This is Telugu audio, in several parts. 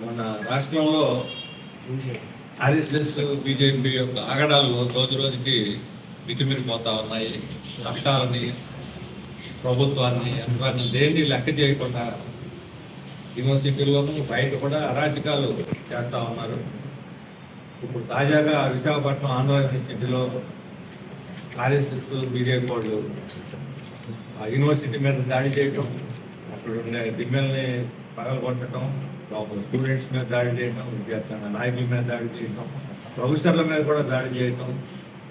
మన రాష్ట్రంలో ఆర్ఎస్ఎస్ బీజేపీ యొక్క ఆగడాలు రోజు రోజుకి మితిమిరిపోతా ఉన్నాయి. చట్టాలని, ప్రభుత్వాన్ని, యంత్రాన్ని దేన్ని లెక్క చేయకుండా యూనివర్సిటీలోనూ బయట కూడా అరాచకాలు చేస్తూ ఉన్నారు. ఇప్పుడు తాజాగా విశాఖపట్నం ఆంధ్ర యూనివర్సిటీలో ఆర్ఎస్ఎస్ బీజేపీ వాళ్ళు ఆ యూనివర్సిటీ మీద దాడి చేయటం, అక్కడ ఉండే దిమ్మెల్ని పగలగొట్టడం, లోపల స్టూడెంట్స్ మీద దాడి చేయటం, విద్యాసంఘ నాయకుల మీద దాడి చేయటం, ప్రొఫెసర్ల మీద కూడా దాడి చేయటం,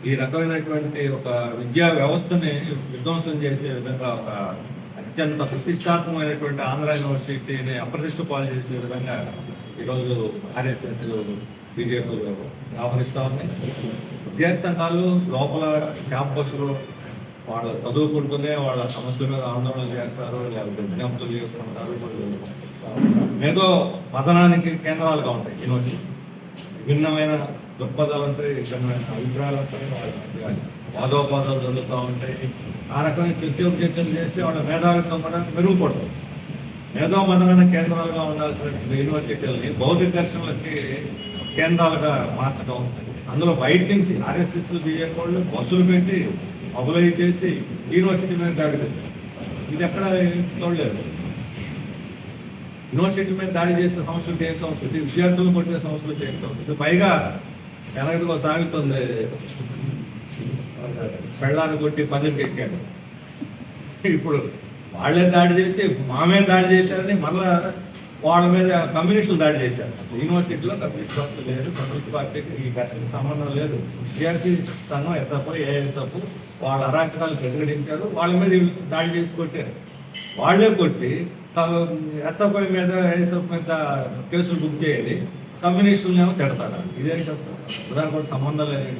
ఈ రకమైనటువంటి ఒక విద్యా వ్యవస్థని విధ్వంసం చేసే విధంగా ఒక అత్యంత ప్రతిష్టాత్మకమైనటువంటి ఆంధ్ర యూనివర్సిటీని అప్రతిష్ట పాలు చేసే విధంగా ఈరోజు ఆర్ఎస్ఎస్ బీజేపీలు వ్యవహరిస్తూ ఉన్నాయి. విద్యార్థి సంఘాలు లోపల క్యాంపస్లో వాళ్ళు చదువుకుంటూనే వాళ్ళ సమస్యల మీద ఆందోళన చేస్తారు, లేకపోతే విజ్ఞప్తులు చేసుకుంటారు. ఏదో మదనానికి కేంద్రాలుగా ఉంటాయి యూనివర్సిటీ. విభిన్నమైన దృక్పథాలంతో, విభిన్నమైన అభిప్రాయాలతో వాదోపాదాలు జరుగుతూ ఉంటాయి. ఆ రకమైన చర్చలు చేస్తే వాళ్ళ మేధావిత్వం కూడా మెరుగుపడుతుంది. మేధో మదనాన్ని కేంద్రాలుగా ఉండాల్సిన యూనివర్సిటీలని భౌతిక ఘర్షణలకి కేంద్రాలుగా మార్చడం, అందులో బయట నుంచి ఆర్ఎస్ఎస్ బీజేపీ వాళ్ళు బస్సులు పెట్టి మొబలై చేసి యూనివర్సిటీ మీద దాడి పెట్టారు. ఇది ఎక్కడ చూడలేదు. యూనివర్సిటీ మీద దాడి చేసిన సంస్థలు ఏ సంస్కృతి, విద్యార్థులను కొట్టిన సంస్థలు ఏ సంస్కృతి. పైగా వెనకటిగా సాగుతుంది, పెళ్ళాన్ని కొట్టి పందిరికి ఎక్కాడు. ఇప్పుడు వాళ్ళే దాడి చేసి మామే దాడి చేశారని మళ్ళా వాళ్ళ మీద కమ్యూనిస్టులు దాడి చేశారు. అసలు యూనివర్సిటీలో కమ్యూనిస్ట్ పార్టీ లేదు, కమ్యూనిస్ట్ పార్టీకి ఈ కష్టకి సంబంధం లేదు. విద్యార్థి సంఘం ఎస్ఎఫ్, ఏఎస్ఎఫ్ వాళ్ళ అరాచకాలు ప్రతిఘటించారు, వాళ్ళ మీద దాడి చేసి కొట్టారు. వాళ్ళే కొట్టి ఎస్ఎఫ్ఐ మీద, ఏఎస్ఎఫ్ మీద కేసులు బుక్ చేయండి, కమ్యూనిస్టులను ఏమో తిడతారా? ఇదేం కష్టం, దానికి కూడా సంబంధం లేని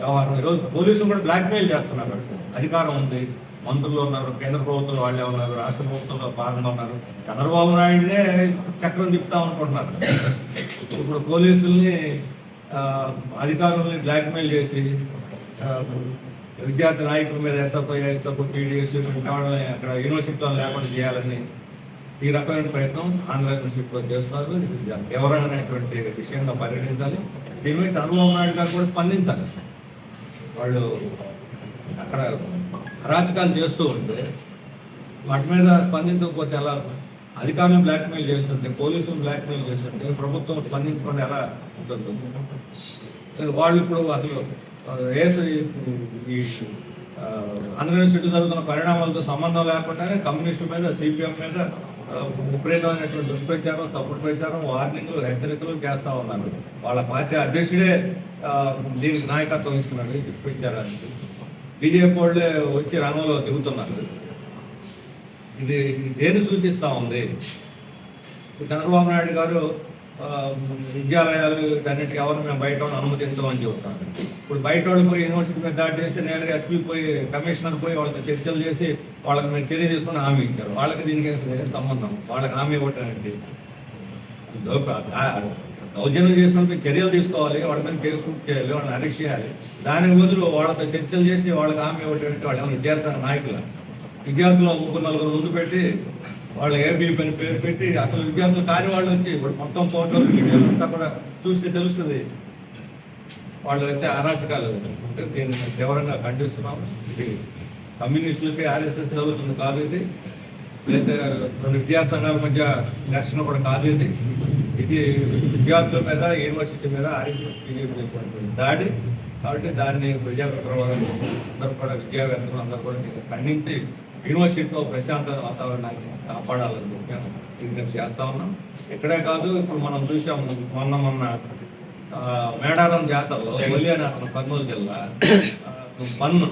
వ్యవహారం. ఈరోజు పోలీసులు కూడా బ్లాక్మెయిల్ చేస్తున్నారు. అధికారం ఉంది, మంత్రులు ఉన్నారు, కేంద్ర ప్రభుత్వం వాళ్ళే ఉన్నారు, రాష్ట్ర ప్రభుత్వంలో భాగంగా ఉన్నారు. చంద్రబాబు నాయుడునే చక్రం తిప్పుతాం అనుకుంటున్నారు. ఇప్పుడు పోలీసుల్ని, అధికారులని బ్లాక్మెయిల్ చేసి విద్యార్థి నాయకుల మీద ఎస్ఎఫ్ఐ, టీడీఎస్ వాళ్ళని అక్కడ యూనివర్సిటీలో లేకుండా చేయాలని ఈ రకమైన ప్రయత్నం ఆంధ్ర యూనివర్సిటీలో చేస్తున్నారు. ఎవరైనటువంటి విషయంగా పరిగణించాలి. దీని మీద చంద్రబాబు నాయుడు గారు కూడా స్పందించాలి. వాళ్ళు అక్కడ అరాచకాలు చేస్తూ ఉంటే వాటి మీద స్పందించకపోతే ఎలా? అధికారులను బ్లాక్మెయిల్ చేస్తుంటే, పోలీసులు బ్లాక్మెయిల్ చేస్తుంటే ప్రభుత్వం స్పందించకుండా ఎలా ఉంటుంది? వాళ్ళు ఇప్పుడు అసలు ఈ ఆంధ్ర యూనివర్సిటీ జరుగుతున్న పరిణామాలతో సంబంధం లేకుండానే కమ్యూనిస్టుల మీద, సిపిఎం మీద విపరీతమైనటువంటి దుష్ప్రచారం, తప్పుడు ప్రచారం, వార్నింగ్లు, హెచ్చరికలు చేస్తూ ఉన్నారు. వాళ్ళ పార్టీ అధ్యక్షుడే దీనికి నాయకత్వం ఇస్తున్నాడు ఈ దుష్ప్రచారానికి. బీజేపీ వాళ్ళే వచ్చి రంగంలో దిగుతున్నారు. ఇది దేన్ని సూచిస్తూ ఉంది? చంద్రబాబు నాయుడు గారు విద్యాలయాలు అన్నింటికి ఎవరు మేము బయట అనుమతించమని చెబుతాను. ఇప్పుడు బయట వాళ్ళు పోయి యూనివర్సిటీ మీద దాడి చేస్తే నేరుగా ఎస్పీ పోయి, కమిషనర్ పోయి వాళ్ళతో చర్చలు చేసి వాళ్ళకి మేము చర్య తీసుకుని హామీ ఇచ్చారు. వాళ్ళకి దీనికి సంబంధం, వాళ్ళకి హామీ ఇవ్వటానికి దౌర్జన్యం చేసినందుకు చర్యలు తీసుకోవాలి, వాళ్ళ మీద కేసు చేయాలి, వాళ్ళని అరెస్ట్ చేయాలి. దానికి బదులు వాళ్ళతో చర్చలు చేసి వాళ్ళకి హామీ ఇవ్వటం వాళ్ళు ఏమైనా విద్యార్థి నాయకులు, విద్యార్థులు ముగ్గురు నలుగురు ముందు పెట్టి వాళ్ళు ఏబీ పని పేరు పెట్టి అసలు విద్యార్థులు కాని వాళ్ళు వచ్చి ఇప్పుడు మొత్తం ఫోటోలు అంతా కూడా చూస్తే తెలుస్తుంది. వాళ్ళు అయితే అరాచకాలు అంటే దీన్ని తీవ్రంగా ఖండిస్తున్నాం. ఇది కమ్యూనిస్టులకి ఆర్ఎస్ఎస్ చదువుతుంది కాదు, ఇది లేదా రెండు విద్యార్థి సంఘాల మధ్య ఘర్షణ కూడా కాదు. ఇది విద్యార్థుల మీద, యూనివర్సిటీ మీద ఆర్ఎస్ఎస్ దాడి. కాబట్టి దాన్ని ప్రజాప్రభావాలు అందరూ కూడా, విద్యావేత్తలు అందరూ కూడా ఖండించి యూనివర్సిటీలో ప్రశాంత వాతావరణాన్ని కాపాడాలని విజ్ఞప్తి చేస్తా ఉన్నాం. ఇక్కడే కాదు, ఇప్పుడు మనం చూసాం మొన్న మేడారం జాతరలో ఒలి అని అతను కర్నూలు జిల్లా బన్ను,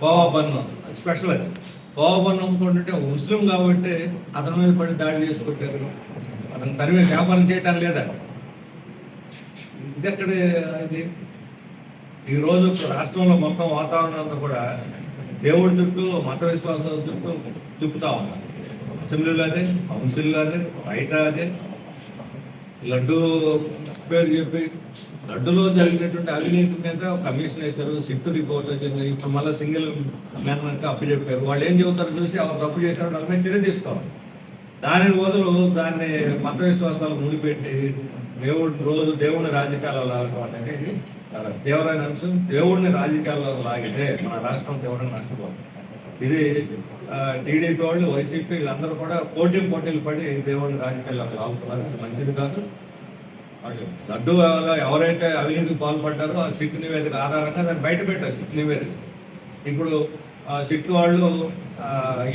కోవా బన్ను స్పెషల్. అది కోవా బన్ను అమ్ముకుంటుంటే ముస్లిం కాబట్టి అతని మీద పడి దాడి చేసుకుంటారు. అతను తరిమే వ్యాపారం చేయటం లేదా? ఇది ఎక్కడ? ఇది ఈరోజు రాష్ట్రంలో మొత్తం వాతావరణం అంతా కూడా దేవుడి చుట్టూ, మత విశ్వాసాల చుట్టూ తిప్పుతా ఉన్నారు. అసెంబ్లీలో అదే, కౌన్సిల్లో అదే, బయట అదే. లడ్డు పేరు చెప్పి లడ్డులో జరిగినటువంటి అవినీతి మీద కమిషన్ వేశారు, సిట్ రిపోర్ట్ వచ్చింది. ఇప్పుడు మళ్ళీ సింగిల్ మ్యాన్కి అప్పు చెప్పారు. వాళ్ళు ఏం చెబుతారో చూసి ఎవరు తప్పు చేశారో వాళ్ళ మీద చర్య తీసుకోవాలి. దానికి బదులు దాన్ని మత విశ్వాసాలు ముడిపెట్టి దేవుడిని రాజకీయాల్లో అనేది చాలా తీవ్రమైన అంశం. దేవుడిని రాజకీయాల్లో లాగితే మన రాష్ట్రం తీవ్రంగా నష్టపోతుంది. ఇది టీడీపీ వాళ్ళు, వైసీపీ వీళ్ళందరూ కూడా పోటీలు పడి దేవుడిని రాజకీయాల్లో లాగుతున్నారు. మంచిది కాదు. లడ్డు ఎవరైతే అవినీతికి పాల్పడ్డారో ఆ సిట్ నివేదిక ఆధారంగా దాన్ని బయట పెట్టారు. సిట్ నివేదిక ఇప్పుడు సిట్ వాళ్ళు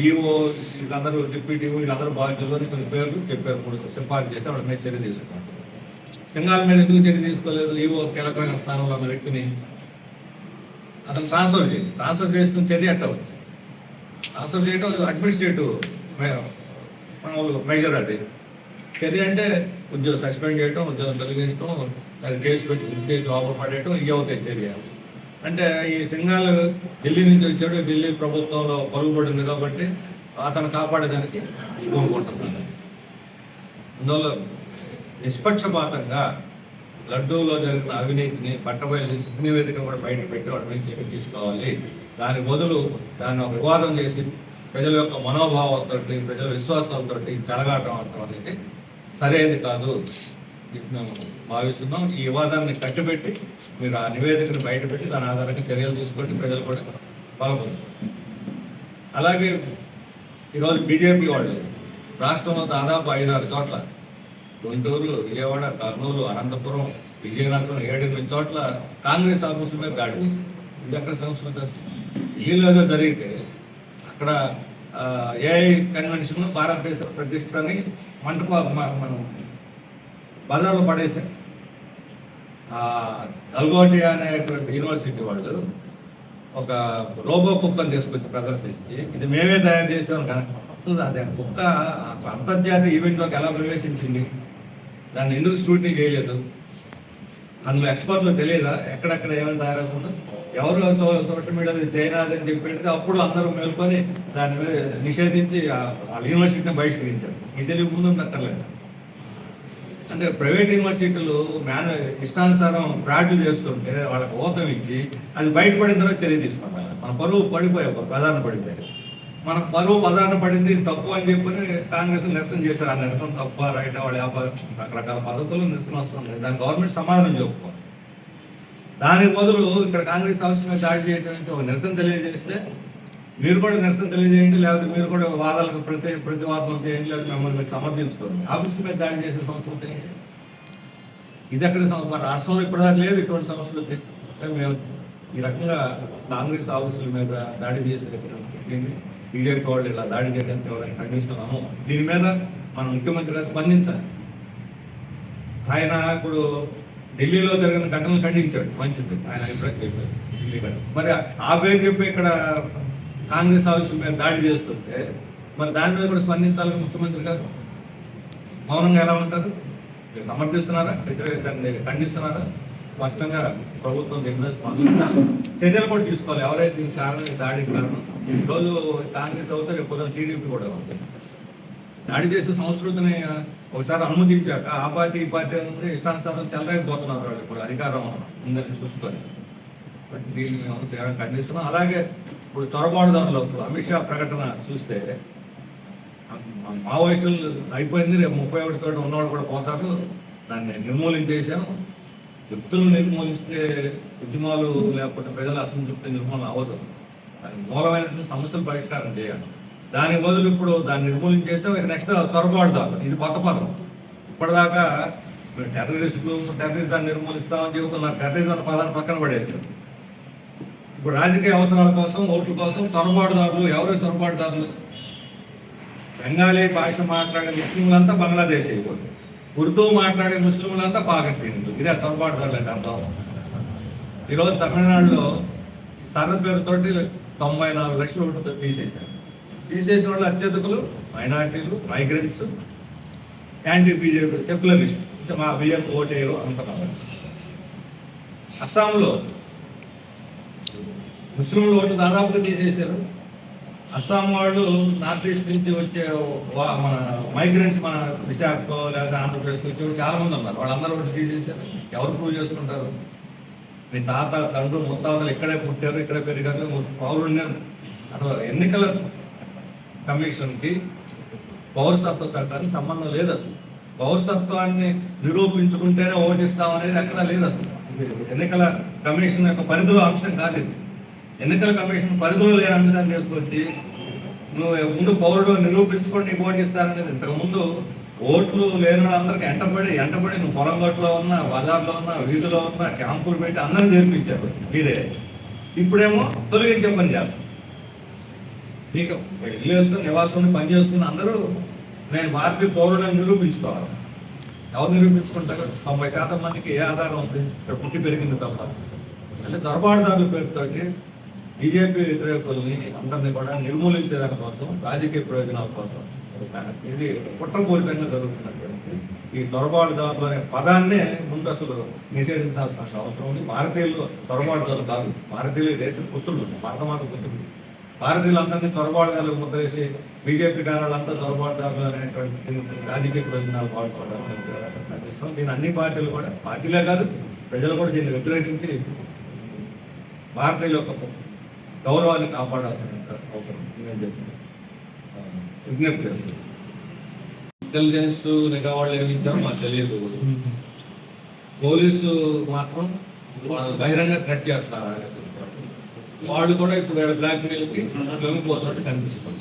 ఈఓ వీళ్ళందరూ డిప్యూటీ వీళ్ళందరూ బాధ్యులు కొన్ని పేర్లు చెప్పారు. ఇప్పుడు సిఫార్సు చేస్తే వాళ్ళ మీద చర్య తీసుకున్నారు. సింగాల మీద ఎందుకు చర్య తీసుకోలేదు? ఈఓ కీలకమైన స్థానంలో ఉన్న వ్యక్తిని అతను ట్రాన్స్ఫర్ చేసిన చర్య అట్ట అవుతుంది. ట్రాన్స్ఫర్ చేయడం అడ్మినిస్ట్రేటివ్ మెజర్. అది చర్య అంటే ఉద్యోగం సస్పెండ్ చేయడం, ఉద్యోగం తొలగించడం, అది కేసు పెట్టి లోపల పడేయటం ఇవి అవుతాయి చర్య. అంటే ఈ సింగాల్ ఢిల్లీ నుంచి వచ్చాడు, ఢిల్లీ ప్రభుత్వంలో పరుగుపడింది కాబట్టి అతను కాపాడేదానికి కోరుకుంటున్నాను. అందువల్ల నిష్పక్షపాతంగా లడ్డూలో జరిగిన అవినీతిని బట్టబయలు చేసి నివేదిక కూడా బయట పెట్టి వాటి మీద చర్య తీసుకోవాలి. దాని బదులు దాన్ని ఒక వివాదం చేసి ప్రజల యొక్క మనోభావాలతో, ప్రజల విశ్వాసాలతో చెలగాటం అనేది సరైనది కాదు మేము భావిస్తున్నాం. ఈ వివాదాన్ని కట్టుబెట్టి మీరు ఆ నివేదికను బయటపెట్టి దాని ఆధారంగా చర్యలు తీసుకుంటే ప్రజలు కూడా బలపరుస్తారు. అలాగే ఈరోజు బీజేపీ వాళ్ళు రాష్ట్రంలో దాదాపు 5-6 చోట్ల గుంటూరు, విజయవాడ, కర్నూలు, అనంతపురం, విజయనగరం 7-8 చోట్ల కాంగ్రెస్ ఆఫీసుల మీద దాడి చేశారు. ఇది ఎక్కడ సంస్కృతి ఢిల్లీలో జరిగితే అక్కడ ఏఐ కన్వెన్షన్ భారతదేశ ప్రతిష్టని మనం బజార్లో పడేశారు. గల్గోటి అనేటువంటి యూనివర్సిటీ వాళ్ళు ఒక రోబో కుక్కను తీసుకొచ్చి ప్రదర్శించి ఇది మేమే తయారు చేసాం కనుక అసలు అది కుక్క అంతర్జాతీయ ఈవెంట్లోకి ఎలా ప్రవేశించింది? దాన్ని ఎందుకు స్క్రూటినీ చేయలేదు? అందులో ఎక్స్పర్ట్లు తెలియదా ఎక్కడెక్కడ ఏమైనా తయారవుతుందో? ఎవరు సోషల్ మీడియాలో చైనాది అని చెప్పి అప్పుడు అందరూ మేల్కొని దాని మీద నిషేధించి ఆ యూనివర్సిటీని బహిష్కరించారు. ఇది తెలియ ముందు ఉండక్కర్లేదు. అంటే ప్రైవేట్ యూనివర్సిటీలు ఇష్టానుసారం ఫ్రాడ్లు చేస్తుంటే వాళ్ళకి ఊతం ఇచ్చి అది బయటపడిన తర్వాత చర్య తీసుకుంటారు. మన పరువు పడిపోయాయి, ప్రధాన పడిపోయాయి. మన పరువు ప్రధాన పడింది తప్పు అని చెప్పని కాంగ్రెస్ నిరసన చేశారు. ఆ నిరసన తప్ప రైట్ వాళ్ళ రకరకాల పద్ధతుల్లో నిరసన వస్తుంది. దాని గవర్నమెంట్ సమాధానం చెప్పుకోవాలి. దానికి బదులు ఇక్కడ కాంగ్రెస్ ఆఫీస్ మీద దాడి చేయడం ఒక నిరసన తెలియజేస్తే మీరు కూడా నిరసన తెలియజేయండి, లేకపోతే మీరు కూడా వాదాలకు ప్రతివాదం చేయండి, లేకపోతే మిమ్మల్ని మీరు సమర్థించుకోండి. ఆఫీస్ మీద దాడి చేసే సంస్కృతి ఇది ఎక్కడ రాష్ట్రంలో ఇప్పటిదాకా లేదు ఇటువంటి సంస్కృతి. మేము ఈ రకంగా కాంగ్రెస్ ఆఫీసుల మీద దాడి చేసే బీజేపీ వాళ్ళు ఇలా దాడి చేయడానికి ఎవరైనా ఖండిస్తున్నాము. దీని మీద మన ముఖ్యమంత్రి గారు స్పందించాలి. ఆయన ఇప్పుడు ఢిల్లీలో జరిగిన ఘటనలు ఖండించాడు, మంచిది. ఆయన అభిప్రాయం చెప్పారు ఢిల్లీ ఘటన. మరి ఆ పేరు చెప్పి ఇక్కడ కాంగ్రెస్ ఆఫీసుల మీద దాడి చేస్తుంటే మరి దాని మీద కూడా స్పందించాలి ముఖ్యమంత్రి గారు. మౌనంగా ఎలా ఉంటారు? సమర్థిస్తున్నారా? దాన్ని ఖండిస్తున్నారా? స్పష్టంగా ప్రభుత్వం దీని మీద స్పందించాలి, చర్యలు కూడా తీసుకోవాలి. ఎవరైతే దీనికి కారణం దాడికి కారణం ఈరోజు కాంగ్రెస్ అవుతారు, ఎక్కువ టీడీపీ కూడా అవుతుంది. దాడి చేసే సంస్కృతిని ఒకసారి అనుమతించాక ఆ పార్టీ ఈ పార్టీ ఉంది ఇష్టానుసారం చెల్లలేకపోతున్నారు. వాళ్ళు ఇప్పుడు అధికారం ఉందని చూసుకొని దీన్ని మేము ఖండిస్తున్నాం. అలాగే ఇప్పుడు చొరబాటుదారులు అమిత్ షా ప్రకటన చూస్తే మావోయిస్టులు అయిపోయింది, రేపు 31 ఉన్నవాళ్ళు కూడా పోతారు, దాన్ని నిర్మూలించేసాం. వ్యక్తులు నిర్మూలిస్తే ఉద్యమాలు లేకపోతే ప్రజల అసంతృప్తి నిర్మూలన అవ్వదు. దాని మూలమైనటువంటి సమస్యలు పరిష్కారం చేయాలి. దాని బదులు ఇప్పుడు దాన్ని నిర్మూలించేసాం. నెక్స్ట్ చొరబాటుదారులు, ఇది కొత్త పదం. ఇప్పటిదాకా టెర్రరిజాన్ని నిర్మూలిస్తామని చెబుతున్నారు. టెర్రరిజం అనే పదాన్ని పక్కన పడేసారు. ఇప్పుడు రాజకీయ అవసరాల కోసం, ఓట్ల కోసం చొరబాటుదారులు. ఎవరు చొరబాటుదారులు? బెంగాలీ భాష మాట్లాడే ముస్లింలంతా బంగ్లాదేశ్ అయిపోతుంది, ఉర్దూ మాట్లాడే ముస్లింలంతా పాకిస్తాన్లు. ఇదే చొరబాటుదారులు అంటే అర్థం. ఈరోజు తమిళనాడులో సర్వ పేరుతోటి 94 లక్షల ఓట్లు తీసేశారు. తీసేసిన వాళ్ళు అత్యధికులు మైనార్టీలు, మైగ్రెంట్స్, యాంటీ బీజేపీ, సెక్యులరిస్ట్. మా బియ్యం ఓటేరు అంటున్నారు. అస్సాంలో ముస్లింలు ఓట్లు దాదాపుగా తీసేశారు. అస్సాం వాళ్ళు నార్త్ ఈస్ట్ నుంచి వచ్చే మన మైగ్రెంట్స్ మన విశాఖతో లేదా ఆంధ్రప్రదేశ్కి వచ్చే చాలా మంది ఉన్నారు. వాళ్ళందరూ ఓట్లు తీసేశారు. ఎవరు ప్రూవ్ చేసుకుంటారు? మీ తాత, తండ్రులు, ముత్తాతలు ఇక్కడే పుట్టారు, ఇక్కడే పెరిగారు, పౌరులు. అసలు ఎన్నికల కమిషన్కి పౌరసత్వ చట్టానికి సంబంధం లేదు అసలు. పౌరసత్వాన్ని నిరూపించుకుంటేనే ఓటిస్తాం అనేది ఎక్కడా లేదు అసలు. ఎన్నికల కమిషన్ యొక్క పరిధిలో అంశం కాదు ఇది. ఎన్నికల కమిషన్ పరిధిలో లేని అంశాన్ని తీసుకొచ్చి నువ్వు ముందు పౌరుడు నిరూపించుకొని నీకు ఓటిస్తారనేది. ఇంతకుముందు ఓట్లు లేని వాళ్ళందరికీ ఎంటబడి నువ్వు పొలం గట్టులో ఉన్నా, బజార్లో ఉన్నా, వీధిలో ఉన్నా, క్యాంపులు పెట్టి అందరిని చేర్పించారు మీరే. ఇప్పుడేమో తొలగించే పని చేస్తాం. మీకు ఇల్లు వేసుకుని నివాసం పని చేసుకుని అందరూ నేను భారతీయ పౌరులను నిరూపించుకోవాలి. ఎవరు నిరూపించుకుంటారు? 90% మందికి ఏ ఆధారం ఉంది? ఇక్కడ పుట్టి పెరిగింది తప్ప. అంటే చొరబాటుదారుల పేరుతోటి బీజేపీ వ్యతిరేకుల్ని అందరినీ కూడా నిర్మూలించే దానికోసం, రాజకీయ ప్రయోజనాల కోసం ఇది కుట్రపూరితంగా జరుగుతున్నటువంటి ఈ చొరబాటుదారులు అనే పదాన్నే ముందు అసలు నిషేధించాల్సిన అవసరం ఉంది. భారతీయులు చొరబాటుదారులు కాదు, భారతీయులు దేశ పుత్రులు, భారతమాత పుత్రులు. భారతీయులందరినీ చొరబాటుదారులకు ముద్రేసి బీజేపీ కార్యాలంతా చొరబాటుదారులు అనేటువంటి రాజకీయ ప్రయోజనాలు పాల్పడడం. దీని అన్ని పార్టీలు కూడా, పార్టీలే కాదు ప్రజలు కూడా దీన్ని వ్యతిరేకించి భారతీయుల యొక్క గౌరవాన్ని కాపాడాల్సిన అవసరం నేను చెప్పి విజ్ఞప్తి చేస్తున్నాను. ఇంటెలిజెన్స్ నిఘా వాళ్ళు ఏమిచ్చారో మాకు తెలియదు. పోలీసు మాత్రం బహిరంగ థ్రెట్ చేస్తున్నారు. వాళ్ళు కూడా ఇప్పుడు బ్లాక్ మెయిల్కి లొంగిపోతున్నట్టు కనిపిస్తుంది.